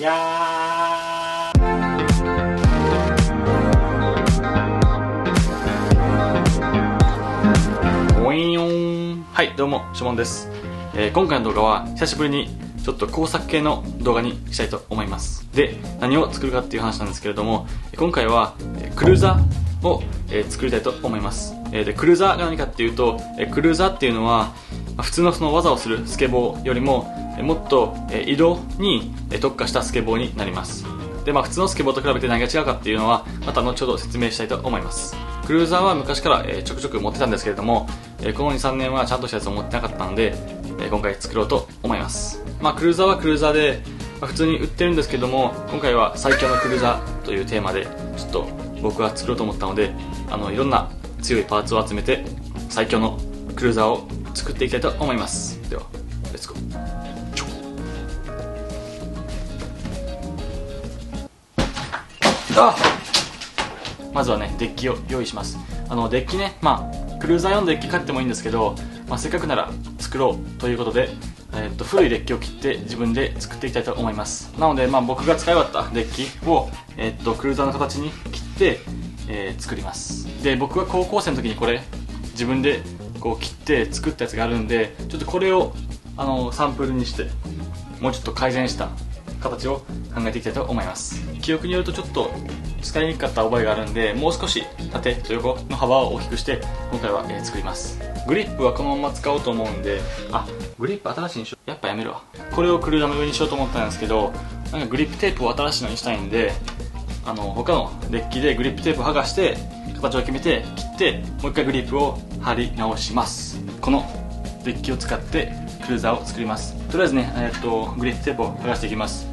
やーおいよん。はい、どうもしもんです。今回の動画は久しぶりにちょっと工作系の動画にしたいと思います。で、何を作るかっていう話なんですけれども、今回はクルーザーを作りたいと思います。でクルーザーが何かっていうと、クルーザーっていうのは普通のその技をするスケボーよりももっと移動に特化したスケボーになります。で、普通のスケボーと比べて何が違うかっていうのはまた後ほど説明したいと思います。クルーザーは昔からちょくちょく持ってたんですけれども、この 2,3 年はちゃんとしたやつを持ってなかったので今回作ろうと思います。クルーザーはクルーザーで普通に売ってるんですけども、今回は最強のクルーザーというテーマでちょっと僕は作ろうと思ったので、いろんな強いパーツを集めて最強のクルーザーを作っていきたいと思います。ではレッツゴー。まずはね、デッキを用意します。デッキね、クルーザー用のデッキ買ってもいいんですけど、せっかくなら作ろうということで、古いデッキを切って自分で作っていきたいと思います。なので、僕が使い終わったデッキを、クルーザーの形に切って、作ります。で、僕は高校生の時にこれ自分でこう切って作ったやつがあるんで、ちょっとこれをサンプルにしてもうちょっと改善した形を考えていきたいと思います。記憶によるとちょっと使いにくかった覚えがあるんで、もう少し縦と横の幅を大きくして今回は、作ります。グリップはこのまま使おうと思うんで、グリップ新しいにしよう。やっぱやめるわ。これをクルーザーの上にしようと思ったんですけど、なんかグリップテープを新しいのにしたいんで、他のデッキでグリップテープを剥がして形を決めて切って、もう一回グリップを貼り直します。このデッキを使ってクルーザーを作ります。とりあえずね、グリップテープを剥がしていきます。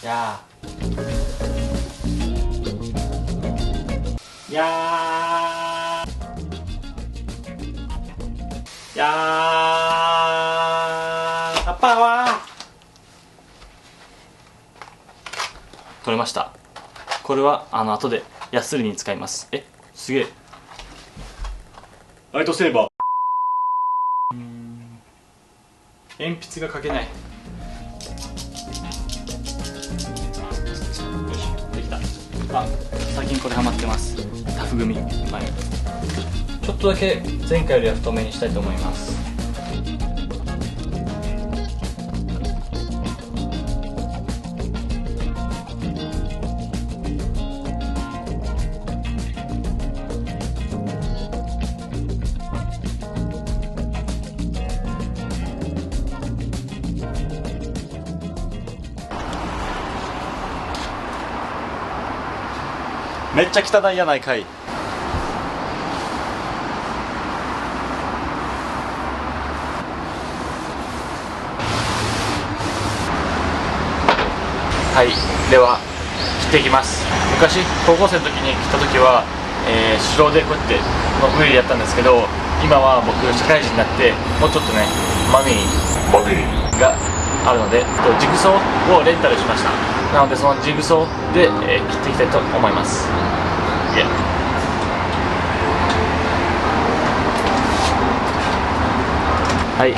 やーパワー取れました。これは後でヤスリに使います。すげえ。ライトセーバー。鉛筆が書けない。よし、できた。最近これハマってます。タフ組。ちょっとだけ前回よりは太めにしたいと思います。めっちゃ汚いやないかい。はい、では切っていきます。昔高校生の時に切った時は、手動でこうやってウィリやったんですけど、今は僕社会人になってもうちょっとねマネーがあるので、ジグソーをレンタルしました。なのでそのジグソーで、切っていきたいと思います。はい、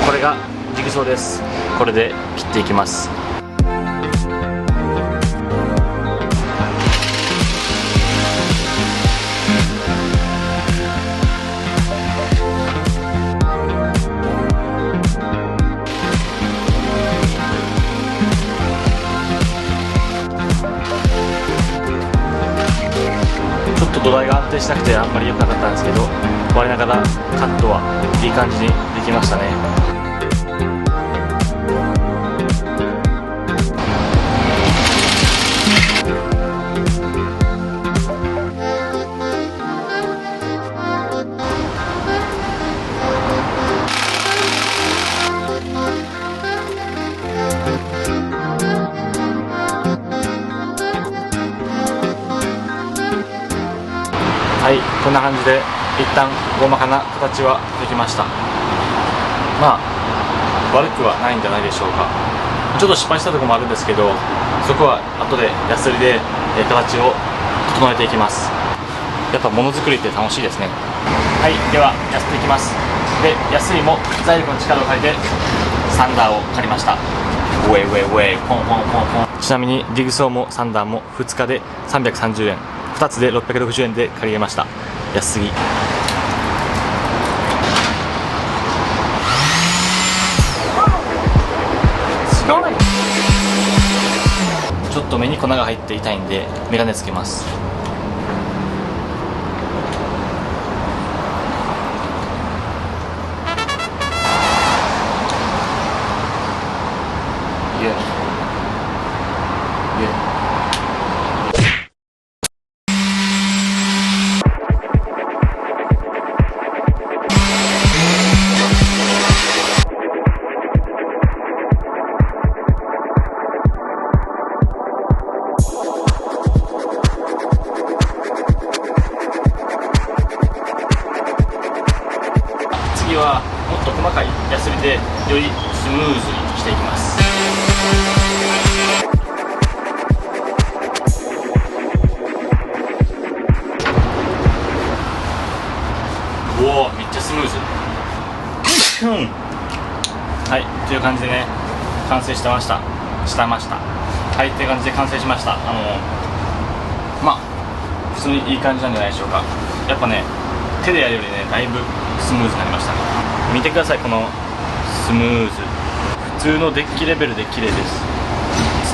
これがジグソーです。これで切っていきます。土台が安定しなくてあんまり良くなかったんですけど、我ながらカットはいい感じにできましたね。はい、こんな感じで一旦大まかな形はできました。悪くはないんじゃないでしょうか。ちょっと失敗したところもあるんですけど、そこは後でヤスリで形を整えていきます。やっぱものづくりって楽しいですね。はい、ではやっていきます。で安いも財力の力を借りてサンダーを借りました。ウェイウェイウェイポンポンポンポン。ちなみにディグソーもサンダーも2日で330円、2つで660円で借りれました。安すぎ。ちょっと目に粉が入って痛いんでメガネつけます。次はもっと細かいヤスリでよりスムーズにしていきます。おお、めっちゃスムーズ。はい、という感じでね、完成してました。はい、という感じで完成しました。まあ普通にいい感じなんじゃないでしょうか。やっぱね、手でやるよりね、だいぶスムーズになりましたね。見てください、このスムーズ。普通のデッキレベルで綺麗です。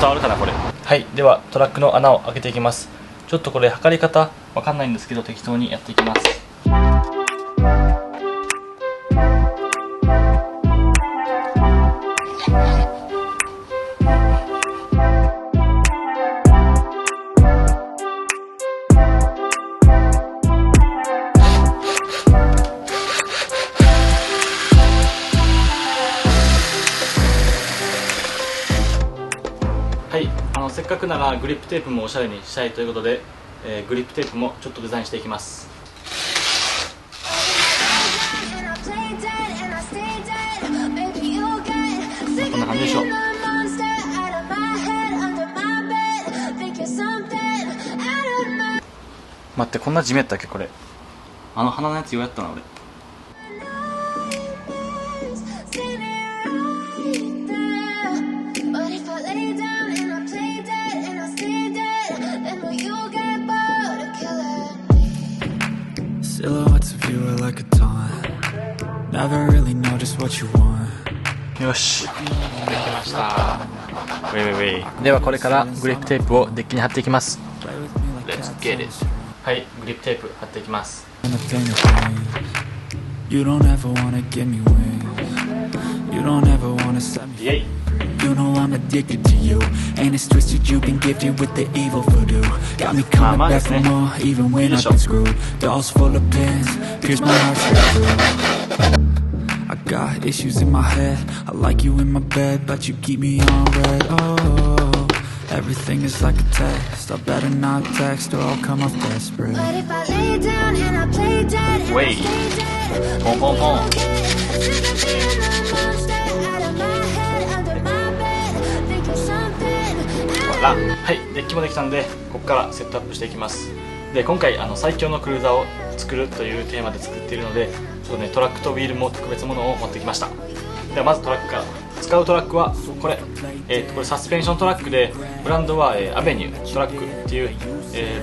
伝わるかなこれ。はい、ではトラックの穴を開けていきます。ちょっとこれ測り方わかんないんですけど、適当にやっていきます。はい、せっかくならグリップテープもおしゃれにしたいということで、グリップテープもちょっとデザインしていきます。こんな感じでしょう。待って、こんな地面やったっけこれ。花のやつようやったな俺。Silhouettes of you are like a taunt. Never really know just what you want. よし、できました。ウェイウェイウェイ。ではこれからグリップテープをデッキに貼っていきます。Let's get it。はい、グリップテープ貼っていきます。You don't ever wanna give me wings. You don't ever wanna set me free. You know I'm addicted to you, and it's twisted. You've been gifted with the evil voodoo. Got me coming back for more, even when I've been screwed. Dolls full of pins, pierce my heart straight through. I got issues in my head. I like you in my bed, but you keep me on red. Oh, everything is like a test. I better not text or I'll come off desperate. But if I lay down and I play dead and I stay dead, Pom pom pom. Voilà。はい、デッキもできたんで、ここからセットアップしていきます。で、今回最強のクルーザーを作るというテーマで作っているので、ちょっとね、トラックとウィールも特別ものを持ってきました。ではまずトラックから。使うトラックはこれ、これサスペンショントラックで、ブランドは、アベニュートラックっていう、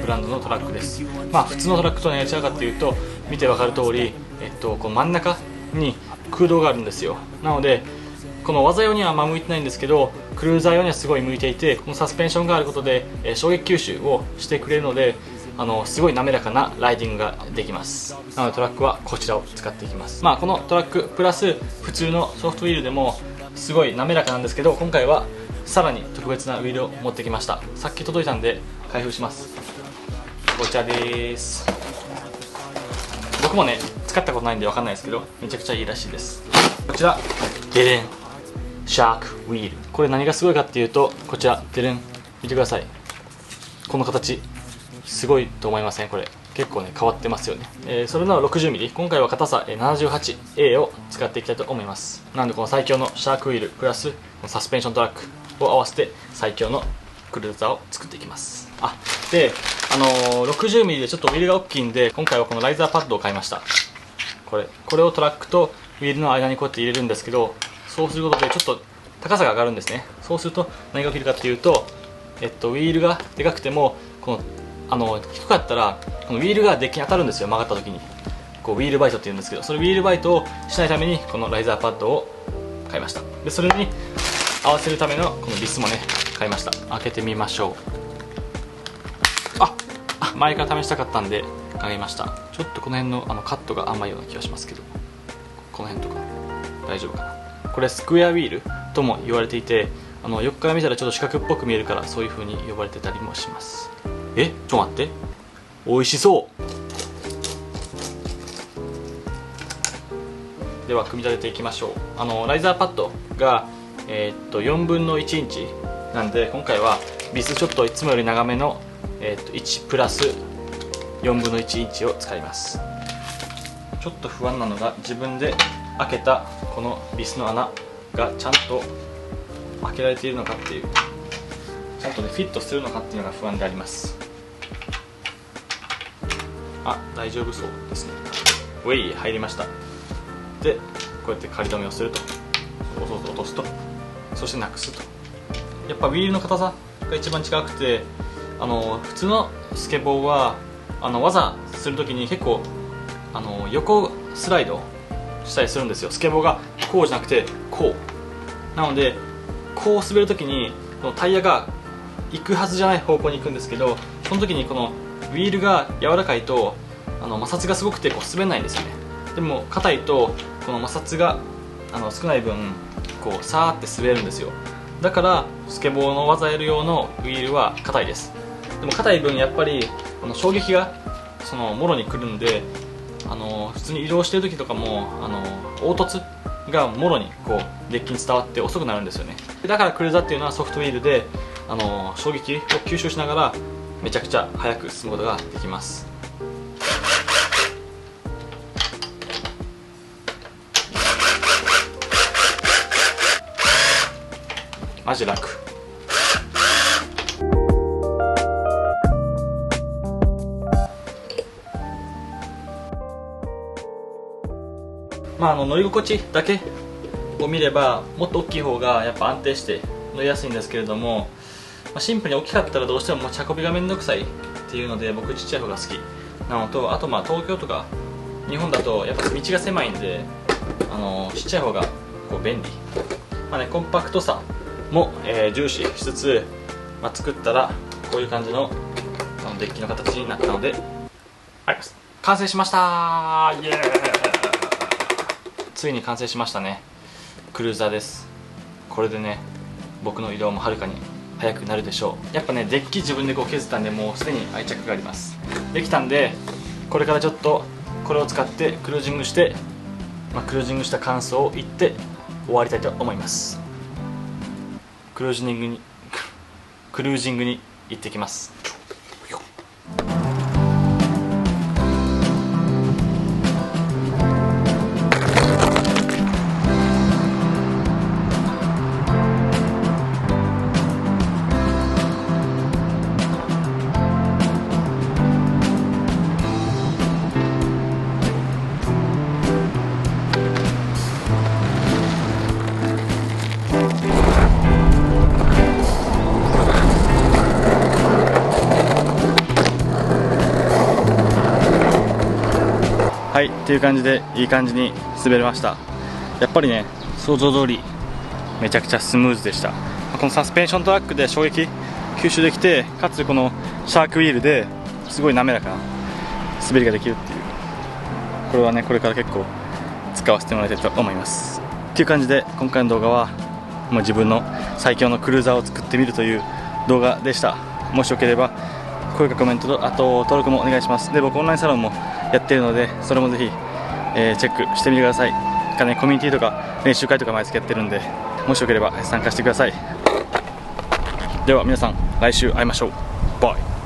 ブランドのトラックです。まあ普通のトラックと何が違うかっていうと、見てわかる通り、こう真ん中に空洞があるんですよ。なのでこの技用にはあんま向いてないんですけど、クルーザー用にはすごい向いていて、このサスペンションがあることで、衝撃吸収をしてくれるので、すごい滑らかなライディングができます。なのでトラックはこちらを使っていきます。まあこのトラックプラス普通のソフトウィールでもすごい滑らかなんですけど、今回はさらに特別なウィールを持ってきました。さっき届いたんで開封します。こちらです。僕もね使ったことないんで分かんないですけど、めちゃくちゃいいらしいです。こちらデデンシャークウィール。これ何がすごいかっていうと、こちらデデン見てください。この形すごいと思いません？これ結構ね変わってますよね。それなら 60mm、 今回は硬さ 78A を使っていきたいと思います。なのでこの最強のシャークウィールプラスサスペンショントラックを合わせて最強のクルーザーを作っていきます。で60mm でちょっとウィールが大きいんで、今回はこのライザーパッドを買いました。これをトラックとウィールの間にこうやって入れるんですけど、そうすることでちょっと高さが上がるんですね。そうすると何が起きるかっていうと、ウィールがでかくても低かったらこのウィールがデッキに当たるんですよ。曲がった時にこうウィールバイトって言うんですけど、そのウィールバイトをしないためにこのライザーパッドを買いました。でそれに合わせるためのこのビスもね買いました。開けてみましょう。前から試したかったんで買いました。ちょっとこの辺のカットが甘いような気がしますけど、この辺とか大丈夫かな。これスクエアウィールとも言われていて、横から見たらちょっと四角っぽく見えるからそういう風に呼ばれてたりもします。ちょっと待って、美味しそう。では組み立てていきましょう。ライザーパッドが、4分の1インチなんで、今回はビスちょっといつもより長めの、1プラス4分の1インチを使います。ちょっと不安なのが、自分で開けたこのビスの穴がちゃんと開けられているのかっていう、ちゃんとねフィットするのかっていうのが不安であります。大丈夫そうですね。ウェイ入りました。でこうやって仮止めをすると、落とすと、そしてなくすと。やっぱウィールの硬さが一番違くて、普通のスケボーは技するときに結構横スライドしたりするんですよ。スケボーがこうじゃなくてこうなので、こう滑るときにこのタイヤが行くはずじゃない方向に行くんですけど、その時にこのウィールが柔らかいと摩擦がすごくてこう滑らないんですよね。でも硬いとこの摩擦が少ない分こうさーって滑るんですよ。だからスケボーの技やる用のウィールは硬いです。でも硬い分やっぱり衝撃がもろに来るんで、普通に移動してる時とかも凹凸がもろにこうデッキに伝わって遅くなるんですよね。だからクルーザーっていうのはソフトウィールで衝撃を吸収しながらめちゃくちゃ速く進むことができます。マジ楽。乗り心地だけを見ればもっと大きい方がやっぱ安定して乗りやすいんですけれども、シンプルに大きかったらどうしても持ち運びがめんどくさいっていうので、僕ちっちゃい方が好きなのと、あと東京とか日本だとやっぱ道が狭いんでちっちゃい方がこう便利、コンパクトさも、重視しつつ、作ったらこういう感じのデッキの形になったので、完成しましたー。イエーイ。ついに完成しましたね。クルーザーです。これでね僕の移動もはるかに速くなるでしょう。やっぱねデッキ自分でこう削ったんで、もうすでに愛着があります。できたんで、これからちょっとこれを使ってクルージングして、クルージングした感想を言って終わりたいと思います。クルージングに行ってきます。はい、っていう感じでいい感じに滑れました。やっぱりね想像通りめちゃくちゃスムーズでした。このサスペンショントラックで衝撃吸収できて、かつこのシャークウィールですごい滑らかな滑りができるっていう、これはねこれから結構使わせてもらいたいと思います。っていう感じで今回の動画はもう自分の最強のクルーザーを作ってみるという動画でした。もしよければ高評価、コメントとあと登録もお願いします。で僕オンラインサロンもやってるので、それもぜひ、チェックしてみてください。コミュニティとか練習会とか毎月やってるんで、もしよければ参加してください。では皆さん来週会いましょう。バイ。